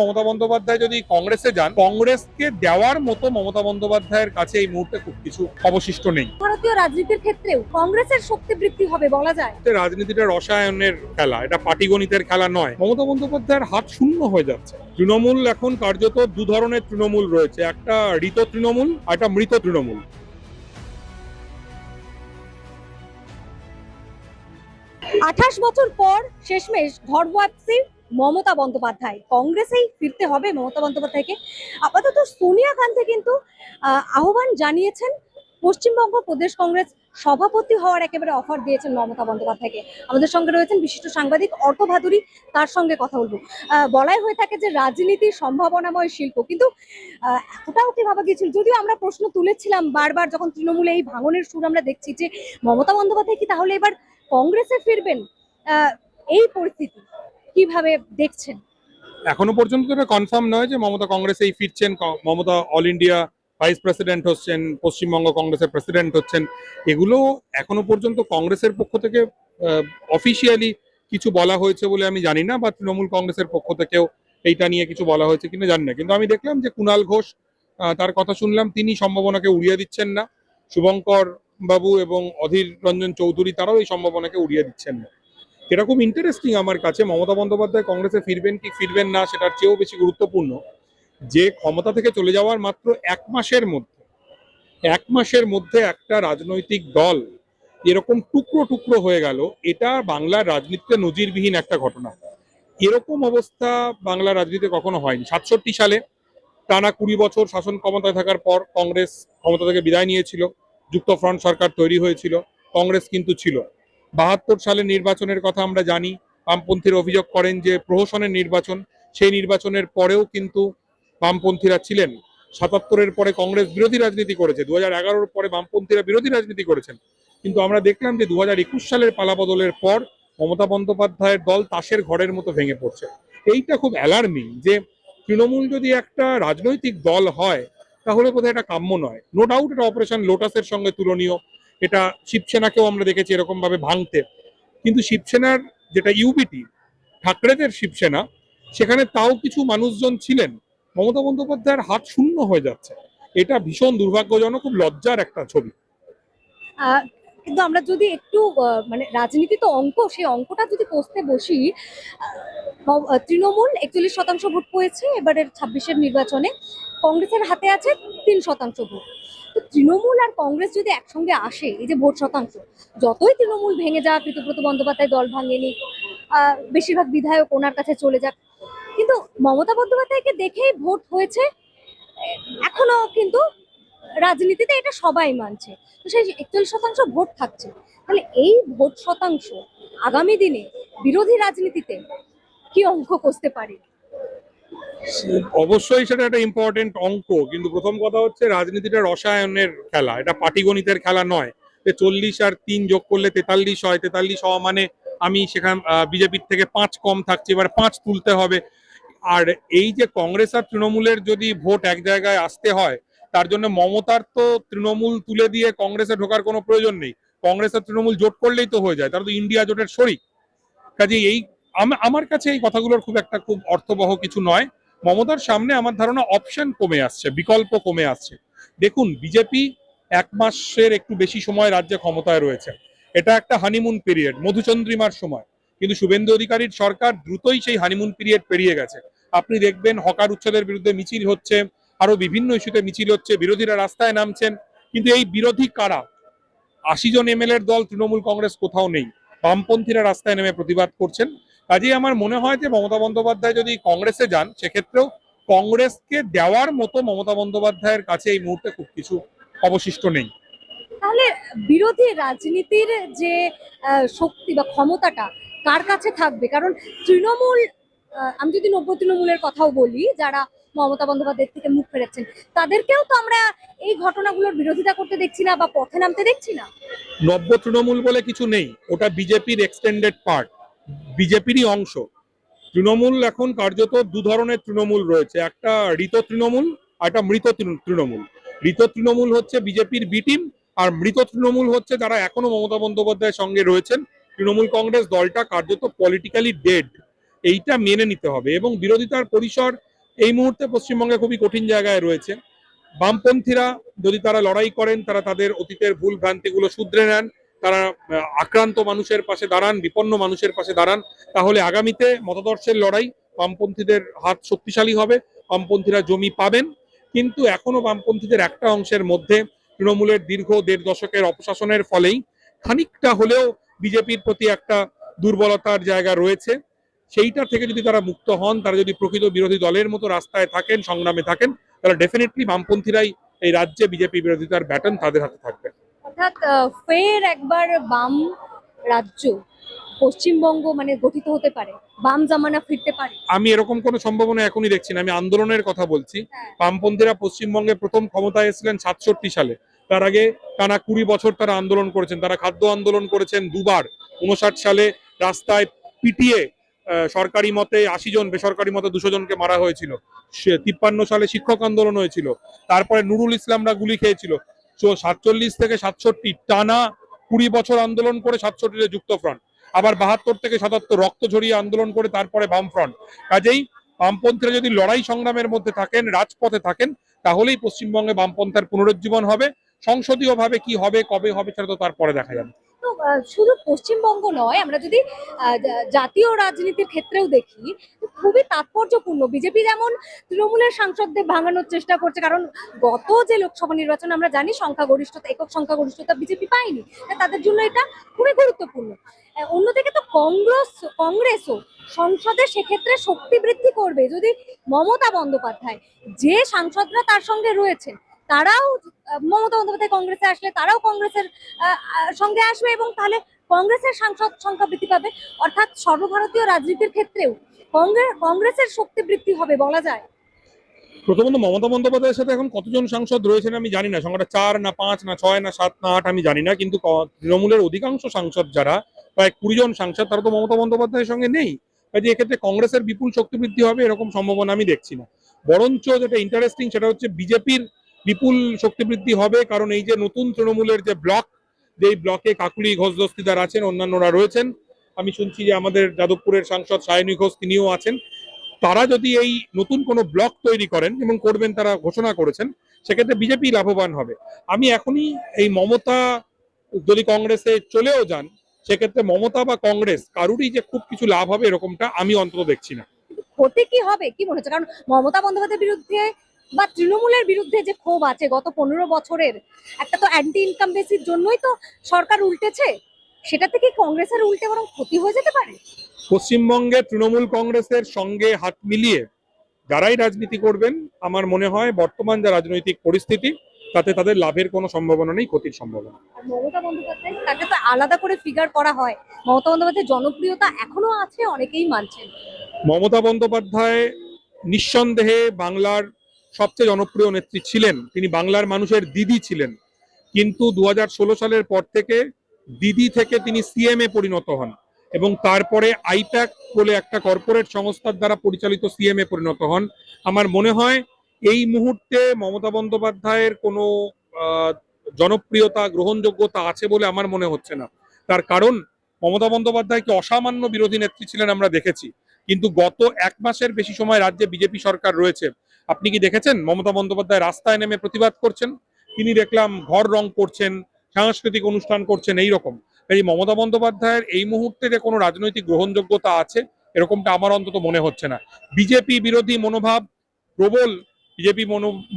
মমতা বন্দ্যোপাধ্যায় যদি কংগ্রেসে যান, কংগ্রেসকে দেওয়ার মতো মমতা বন্দ্যোপাধ্যায়ের কাছে এই মুহূর্তে খুব কিছু অবশিষ্ট নেই। ভারতীয় রাজনীতির ক্ষেত্রেও কংগ্রেসের শক্তি বৃদ্ধি হবে বলা যায়। রাজনীতিটা রসায়নের খেলা, এটা পাটিগণিতের খেলা নয়। মমতা বন্দ্যোপাধ্যায়ের হাত শূন্য হয়ে যাচ্ছে। তৃণমূল এখন কার্যত দু ধরনের তৃণমূল রয়েছে, একটা ঋত তৃণমূল আর একটা মৃত তৃণমূল। 28 বছর পর শেষমেশ ঘর ওয়াপসি মমতা বন্দ্যোপাধ্যায়, কংগ্রেসেই ফিরতে হবে মমতা বন্দ্যোপাধ্যায়কে। আপাতত সোনিয়া গান্ধী কিন্তু আহ্বান জানিয়েছেন, পশ্চিমবঙ্গ প্রদেশ কংগ্রেস সভাপতি হওয়ার একেবারে অফার দিয়েছেন মমতা বন্দ্যোপাধ্যায়কে। আমাদের সঙ্গে রয়েছেন বিশিষ্ট সাংবাদিক অর্ক ভাদুরী, তার সঙ্গে কথা বলবো। বলাই হয়ে থাকে যে রাজনীতি সম্ভাবনাময় শিল্প, কিন্তু এতটাও কি ভাবা গিয়েছিল? যদিও আমরা প্রশ্ন তুলেছিলাম বারবার, যখন তৃণমূলে এই ভাঙনের সুর আমরা দেখছি, যে মমতা বন্দ্যোপাধ্যায় কি তাহলে এবার কংগ্রেসে ফিরবেন? এই পরিস্থিতি কিভাবে দেখছেন? এখনো পর্যন্ত এটা কনফার্ম নয় যে মমতা কংগ্রেসেই ফিরছেন। Mamata all India vice president হচ্ছেন, পশ্চিমবঙ্গ কংগ্রেসের প্রেসিডেন্ট হচ্ছেন। এগুলো এখনো পর্যন্ত কংগ্রেসের পক্ষ থেকে অফিসিয়ালি কিছু বলা হয়েছে বলে আমি জানি না, বা তৃণমূল কংগ্রেসের পক্ষ থেকেও এইটা নিয়ে কিছু বলা হয়েছে কিনা জানি না। কিন্তু আমি দেখলাম যে কুণাল ঘোষ, তার কথা শুনলাম, তিনি সম্ভাবনাকে উড়িয়ে দিচ্ছেন না। শুভঙ্কর বাবু এবং অধীর রঞ্জন চৌধুরী তারাও এই সম্ভাবনাকে উড়িয়ে দিচ্ছেন না। এটা খুব ইন্টারেস্টিং আমার কাছে। মমতা বন্দ্যোপাধ্যায় কংগ্রেসে ফিরবেন কি ফিরবেন না সেটার চেয়েও বেশি গুরুত্বপূর্ণ যে ক্ষমতা থেকে চলে যাওয়ার মাত্র এক মাসের মধ্যে একটা রাজনৈতিক দল এরকম টুকরো টুকরো হয়ে গেল। এটা বাংলার রাজনীতিতে নজিরবিহীন একটা ঘটনা। এরকম অবস্থা বাংলার রাজনীতিতে কখনো হয়নি। 67 সালে টানা 20 বছর শাসন ক্ষমতায় থাকার পর কংগ্রেস ক্ষমতা থেকে বিদায় নিয়েছিল, যুক্তফ্রন্ট সরকার তৈরি হয়েছিল, কংগ্রেস কিন্তু ছিল। 72 সালের নির্বাচনের কথা আমরা জানি। বামপন্থীরা অভিযোগ করেন যে প্রহসনের নির্বাচন, সেই নির্বাচনের পরেও কিন্তু বামপন্থীরা ছিলেন। 77-এর পরে কংগ্রেস বিরোধী রাজনীতি করেছে, 2011-র পরে বামপন্থীরা বিরোধী রাজনীতি করেছেন। কিন্তু আমরা দেখলাম যে 2021 সালের পালাবদলের পর মমতা বন্দ্যোপাধ্যায়ের দল তাসের ঘরের মতো ভেঙে পড়ছে। এইটা খুব অ্যালার্মিং যে তৃণমূল যদি একটা রাজনৈতিক দল হয় তাহলে বোধহয় এটা কাম্য নয়। নো ডাউট এটা অপারেশন লোটাসের সঙ্গে তুলনীয়। এটা শিবসেনাকেও আমরা দেখেছি এরকম ভাবে ভাঙতে। কিন্তু শিবসেনার যেটা ইউবিটি, ঠাকরেদের শিবসেনা, সেখানে তাও কিছু মানুষজন ছিলেন। মমতা বন্দ্যোপাধ্যায়ের হাত শূন্য হয়ে যাচ্ছে। এটা ভীষণ দুর্ভাগ্যজনক, খুব লজ্জার একটা ছবি। কিন্তু আমরা যদি একটু মানে রাজনীতি তো অঙ্ক, সেই অঙ্কটা যদি কষতে বসি, তৃণমূল 41% ভোট পেয়েছে এবারের 26-এর নির্বাচনে, কংগ্রেসের হাতে আছে 3% ভোট। তো তৃণমূল আর কংগ্রেস যদি একসঙ্গে আসে, এই যে ভোট শতাংশ, যতই তৃণমূল ভেঙে যাক, ঋতুব্রত বন্দ্যোপাধ্যায় দল ভাঙেনি, বেশিরভাগ বিধায়ক ওনার কাছে চলে যাক, কিন্তু মমতা বন্দ্যোপাধ্যায়কে দেখেই ভোট হয়েছে এখনো। কিন্তু রাজনীতিতে এটা সবাই মানছে। তো সেই 41% ভোট থাকছে, তাহলে এই ভোট শতাংশ আগামী দিনে বিরোধী রাজনীতিতে কি অঙ্ক কষতে পারে? অবশ্যই সেটা একটা ইম্পর্টেন্ট অঙ্ক, কিন্তু প্রথম কথা হচ্ছে রাজনীতিটা রসায়নের খেলা, এটা পাটিগণিতের খেলা নয়। 40 আর 3 যোগ করলে 43 হয়, 43 হওয়া মানে আমি সেখানে বিজেপির থেকে 5 কম থাকছে, এবার 5 তুলতে হবে। আর এই যে কংগ্রেস আর তৃণমূলের যদি ভোট এক জায়গায় আসতে হয়, তার জন্য মমতার তো তৃণমূল তুলে দিয়ে কংগ্রেসে ঢোকার কোনো প্রয়োজন নেই। কংগ্রেস আর তৃণমূল জোট করলেই তো হয়ে যায়, তারা তো ইন্ডিয়া জোটের শরিক। কাজে এই আমার কাছে এই কথাগুলোর খুব অর্থবহ কিছু নয়। মমতার সামনে আমার ধারণা অপশন কমে আসছে, বিকল্প কমে আসছে। দেখুন, বিজেপি 1 মাসের একটু বেশি সময় রাজ্যে ক্ষমতায় রয়েছে। এটা একটা হানিমুন পিরিয়ড, মধুচন্দ্রিমার সময়। কিন্তু শুভেন্দু অধিকারীর সরকার দ্রুতই সেই হানিমুন পিরিয়ড পেরিয়ে গেছে। আপনি দেখবেন হকার উচ্ছেদের বিরুদ্ধে মিছিল হচ্ছে, আরো বিভিন্ন ইস্যুতে মিছিল হচ্ছে, বিরোধীরা রাস্তায় নামছেন। কিন্তু এই বিরোধী কারা? 80 জন এমএলএর দল তৃণমূল কংগ্রেস কোথাও নেই। বামপন্থীরা রাস্তায় নেমে প্রতিবাদ করছেন। কাজেই আমার মনে হয় যে মমতা বন্দ্যোপাধ্যায় যদি কংগ্রেসে যান, সেক্ষেত্রেও কংগ্রেসকে দেওয়ার মতো মমতা বন্দ্যোপাধ্যায়ের কাছে এই মুহূর্তে খুব কিছু অবশিষ্ট নেই। তাহলে বিরোধী রাজনীতির যে শক্তি বা ক্ষমতাটা কার কাছে থাকবে? কারণ তৃণমূল, আমি যদি নব্য তৃণমূলের কথাও বলি, যারা মমতা বন্দ্যোপাধ্যায়ের থেকে মুখ ফেরাচ্ছেন, তাদেরকেও তো আমরা এই ঘটনাগুলোর বিরোধিতা করতে দেখছি না বা পথে নামতে দেখছি না। নব্য তৃণমূল বলে কিছু নেই, ওটা বিজেপির এক্সটেন্ডেড পার্ট, বিজেপিরই অংশ। তৃণমূল এখন কার্যত দু ধরনের তৃণমূল রয়েছে, একটা ঋত তৃণমূল আর একটা মৃত তৃণমূল। ঋত তৃণমূল হচ্ছে বিজেপির বি টিম, আর মৃত তৃণমূল হচ্ছে যারা এখনো মমতা বন্দ্যোপাধ্যায়ের সঙ্গে রয়েছেন। তৃণমূল কংগ্রেস দলটা কার্যত পলিটিক্যালি ডেড। এইটা মেনে নিতে হবে। এবং বিরোধিতার পরিসর এই মুহূর্তে পশ্চিমবঙ্গে খুবই কঠিন জায়গায় রয়েছে। বামপন্থীরা যদি তারা লড়াই করেন, তারা তাদের অতীতের ভুল ভ্রান্তিগুলো শুধরে নেন, তারা আক্রান্ত মানুষের পাশে দাঁড়ান, বিপন্ন মানুষের পাশে দাঁড়ান, তাহলে আগামীতে মতাদর্শের লড়াই বামপন্থীদের হাত শক্তিশালী হবে, বামপন্থীরা জমি পাবেন। কিন্তু এখনো বামপন্থীদের একটা অংশের মধ্যে তৃণমূলের দীর্ঘ 1.5 দশকের অপশাসনের ফলেই খানিকটা হলেও বিজেপির প্রতি একটা দুর্বলতার জায়গা রয়েছে। সেইটা থেকে যদি তারা মুক্ত হন, তারা যদি প্রকৃত বিরোধী দলের মতো রাস্তায় থাকেন, সংগ্রামে থাকেন, তাহলে ডেফিনেটলি বামপন্থীরাই এই রাজ্যে বিজেপি বিরোধিতার ব্যাটন তাদের হাতে থাকবে। অর্থাৎ ফের একবার বাম রাজ্য পশ্চিমবঙ্গ মানে গঠিত হতে পারে, বাম জামানা ফিরতে পারে। আমি এরকম কোনো সম্ভাবনা এখনই দেখছি না। আমি আন্দোলনের কথা বলছি। বামপন্থীরা পশ্চিমবঙ্গে প্রথম ক্ষমতায় এসেছিলেন 67 সালে। তার আগে টানা 20 বছর তারা আন্দোলন করেছেন। তারা খাদ্য আন্দোলন করেছেন দুবার। 59 সালে রাস্তায় পিটিয়ে সরকারি মতে 80 জন, বেসরকারি মতে 200 জনকে মারা হয়েছিল। 53 সালে শিক্ষক আন্দোলন হয়েছিল। তারপরে নুরুল ইসলামরা গুলি খেয়েছিল। 47 থেকে 67 টানা 20 বছর আন্দোলন করে 67-তে যুক্তফ্রন্ট, আবার 72 থেকে 77 রক্ত ঝরিয়ে আন্দোলন করে তারপরে বামফ্রন্ট। কাজেই বামপন্থীরা যদি লড়াই সংগ্রামের মধ্যে থাকেন, রাজপথে থাকেন, তাহলেই পশ্চিমবঙ্গে বামপন্থার পুনরুজ্জীবন হবে। সংসদীয় ভাবে কি হবে, কবে হবে, সেটা তো তারপরে দেখা যাবে। তো শুধু পশ্চিমবঙ্গ নয়, আমরা যদি জাতীয় রাজনীতির ক্ষেত্রেও দেখি, খুবই তাৎপর্যপূর্ণ। বিজেপি যেমন তৃণমূলের সাংসদদের ভাঙানোর চেষ্টা করছে, কারণ গত যে লোকসভা নির্বাচন আমরা জানি সংখ্যাগরিষ্ঠতা, একক সংখ্যাগরিষ্ঠতা বিজেপি পায়নি, তাদের জন্য এটা খুবই গুরুত্বপূর্ণ। অন্যদিকে তো কংগ্রেসও সংসদে সেক্ষেত্রে শক্তি বৃদ্ধি করবে যদি মমতা বন্দ্যোপাধ্যায়, যে সাংসদরা তার সঙ্গে রয়েছেন, তারাও মমতা বন্দ্যোপাধ্যায় কংগ্রেসে আসলে তারাও কংগ্রেসের সঙ্গে আসবে, এবং তাহলে কংগ্রেসের সাংসদ সংখ্যা বৃদ্ধি পাবে। অর্থাৎ সর্বভারতীয় রাজনীতির ক্ষেত্রেও কংগ্রেসের শক্তি বৃদ্ধি হবে বলা যায়। প্রথমত মমতা বন্দ্যোপাধ্যায়ের সাথে এখন কতজন সাংসদ রয়েছেন আমি জানি না। সংখ্যাটা 4 না 5 না 6 না 7 না 8 আমি জানি না। কিন্তু তৃণমূলের অধিকাংশ সাংসদ যারা, প্রায় 20 জন সাংসদ, তারা তো মমতা বন্দ্যোপাধ্যায়ের সঙ্গে নেই। কাজে এক্ষেত্রে কংগ্রেসের বিপুল শক্তি বৃদ্ধি হবে এরকম সম্ভাবনা আমি দেখছি না। বরঞ্চ যেটা ইন্টারেস্টিং সেটা হচ্ছে বিজেপির বিপুল শক্তি বৃদ্ধি হবে, কারণ এই যে নতুন তৃণমূলের যে ব্লক, যেই ব্লকে কাকুলি ঘোষ দস্তিদার আছেন, অন্যান্যরা রয়েছেন। আমি শুনছি যে আমাদের যাদবপুরের সাংসদ সায়নী ঘোষ তিনিও আছেন। তারা যদি এই নতুন কোনো ব্লক তৈরি করেন, এবং করবেন তারা ঘোষণা করেছেন, সেক্ষেত্রে বিজেপি লাভবান হবে। আমি এখনই এই মমতা যদি কংগ্রেসে চলেও যান, সেক্ষেত্রে মমতা বা কংগ্রেস কারুরই যে খুব কিছু লাভ হবে এরকমটা আমি অন্তত দেখছি না। ক্ষতি কি হবে কি মনে হচ্ছে? কারণ মমতা বন্দ্যোপাধ্যায়ের বিরুদ্ধে বা তৃণমূলের বিরুদ্ধে যে ক্ষোভ আছে গত 15 বছরের, একটা তো অ্যান্টি ইনকাম বেসির জন্যই তো সরকার উল্টেছে, সেটা থেকে কংগ্রেসের উল্টে বরং ক্ষতি হয়ে যেতে পারে। পশ্চিমবঙ্গে তৃণমূল কংগ্রেসের সঙ্গে হাত মিলিয়ে যারাই রাজনীতি করবেন, আমার মনে হয় বর্তমান যা রাজনৈতিক পরিস্থিতি, তাতে তাদের লাভের কোনো সম্ভাবনা নেই, ক্ষতির সম্ভাবনা। আর মমতা বন্দ্যোপাধ্যায়, তাকে তো আলাদা করে ফিগার করা হয়। মমতা বন্দ্যোপাধ্যায়ের জনপ্রিয়তা এখনো আছে, অনেকেই মানছেন। মমতা বন্দ্যোপাধ্যায় নিঃসন্দেহে বাংলার সবচেয়ে জনপ্রিয় নেত্রী ছিলেন। তিনি বাংলার মানুষের দিদি ছিলেন। কিন্তু 2016 সালের পর থেকে দিদি থেকে তিনি সিএমএ পরিণত হন, এবং তারপরে আইপ্যাক বলে একটা কর্পোরেট সংস্থার দ্বারা পরিচালিত সিএমএ পরিণত হন। আমার মনে হয় এই মুহূর্তে মমতা বন্দ্যোপাধ্যায়ের কোনো জনপ্রিয়তা, গ্রহণযোগ্যতা আছে বলে আমার মনে হচ্ছে না। তার কারণ মমতা বন্দ্যোপাধ্যায়কে অসামান্য বিরোধী নেত্রী ছিলেন আমরা দেখেছি, কিন্তু গত 1 মাসের বেশি সময় রাজ্যে বিজেপি সরকার রয়েছে। আপনি কি দেখেছেন মমতা বন্দ্যোপাধ্যায় রাস্তায় নেমে প্রতিবাদ করছেন? তিনি দেখলাম ঘর রং করছেন, সাংস্কৃতিক অনুষ্ঠান করছেন, এইরকম। এই মমতা বন্দ্যোপাধ্যায়ের এই মুহূর্তে যে কোনো রাজনৈতিক গ্রহণযোগ্যতা আছে এরকমটা আমার অন্তত মনে হচ্ছে না। বিজেপি বিরোধী মনোভাব প্রবল,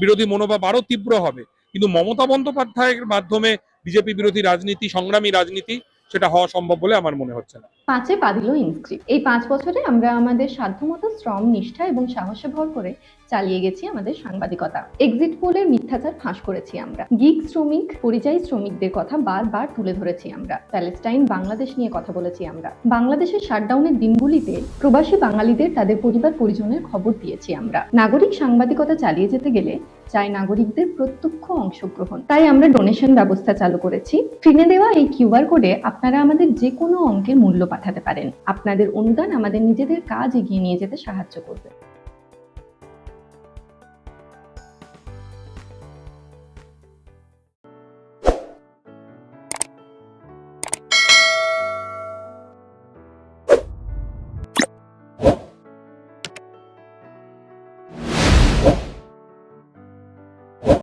বিরোধী মনোভাব আরো তীব্র হবে, কিন্তু মমতা বন্দ্যোপাধ্যায়ের মাধ্যমে বিজেপি বিরোধী রাজনীতি, সংগ্রামী রাজনীতি, সেটা হওয়া সম্ভব বলে আমার মনে হচ্ছে না। 5-এ পা দিল ইনস্ক্রিপ্ট। এই 5 বছরে আমরা আমাদের সাধ্যমতো শ্রম, নিষ্ঠা এবং সাহসে ভর করে চালিয়ে গেছি আমাদের সাংবাদিকতা। এক্সিট পোলের মিথ্যাচার ফাঁস করেছি আমরা। গিগ শ্রমিক, পরিযায়ী শ্রমিকদের কথা বারবার তুলে ধরেছি আমরা। প্যালেস্টাইন, বাংলাদেশ নিয়ে কথা বলেছি আমরা। বাংলাদেশের শাটডাউনের দিনগুলিতে প্রবাসী বাঙালিদের তাদের পরিবার পরিজনের খবর দিয়েছি আমরা। নাগরিক সাংবাদিকতা চালিয়ে যেতে গেলে চাই নাগরিকদের প্রত্যক্ষ অংশগ্রহণ। তাই আমরা ডোনেশন ব্যবস্থা চালু করেছি। স্ক্রিনে দেওয়া এই কিউআর কোডে আপনারা আমাদের যে কোনো অঙ্কের মূল্য পাঠাতে পারেন। আপনাদের অনুদান আমাদের নিজেদের কাজ এগিয়ে নিয়ে যেতে সাহায্য করবে।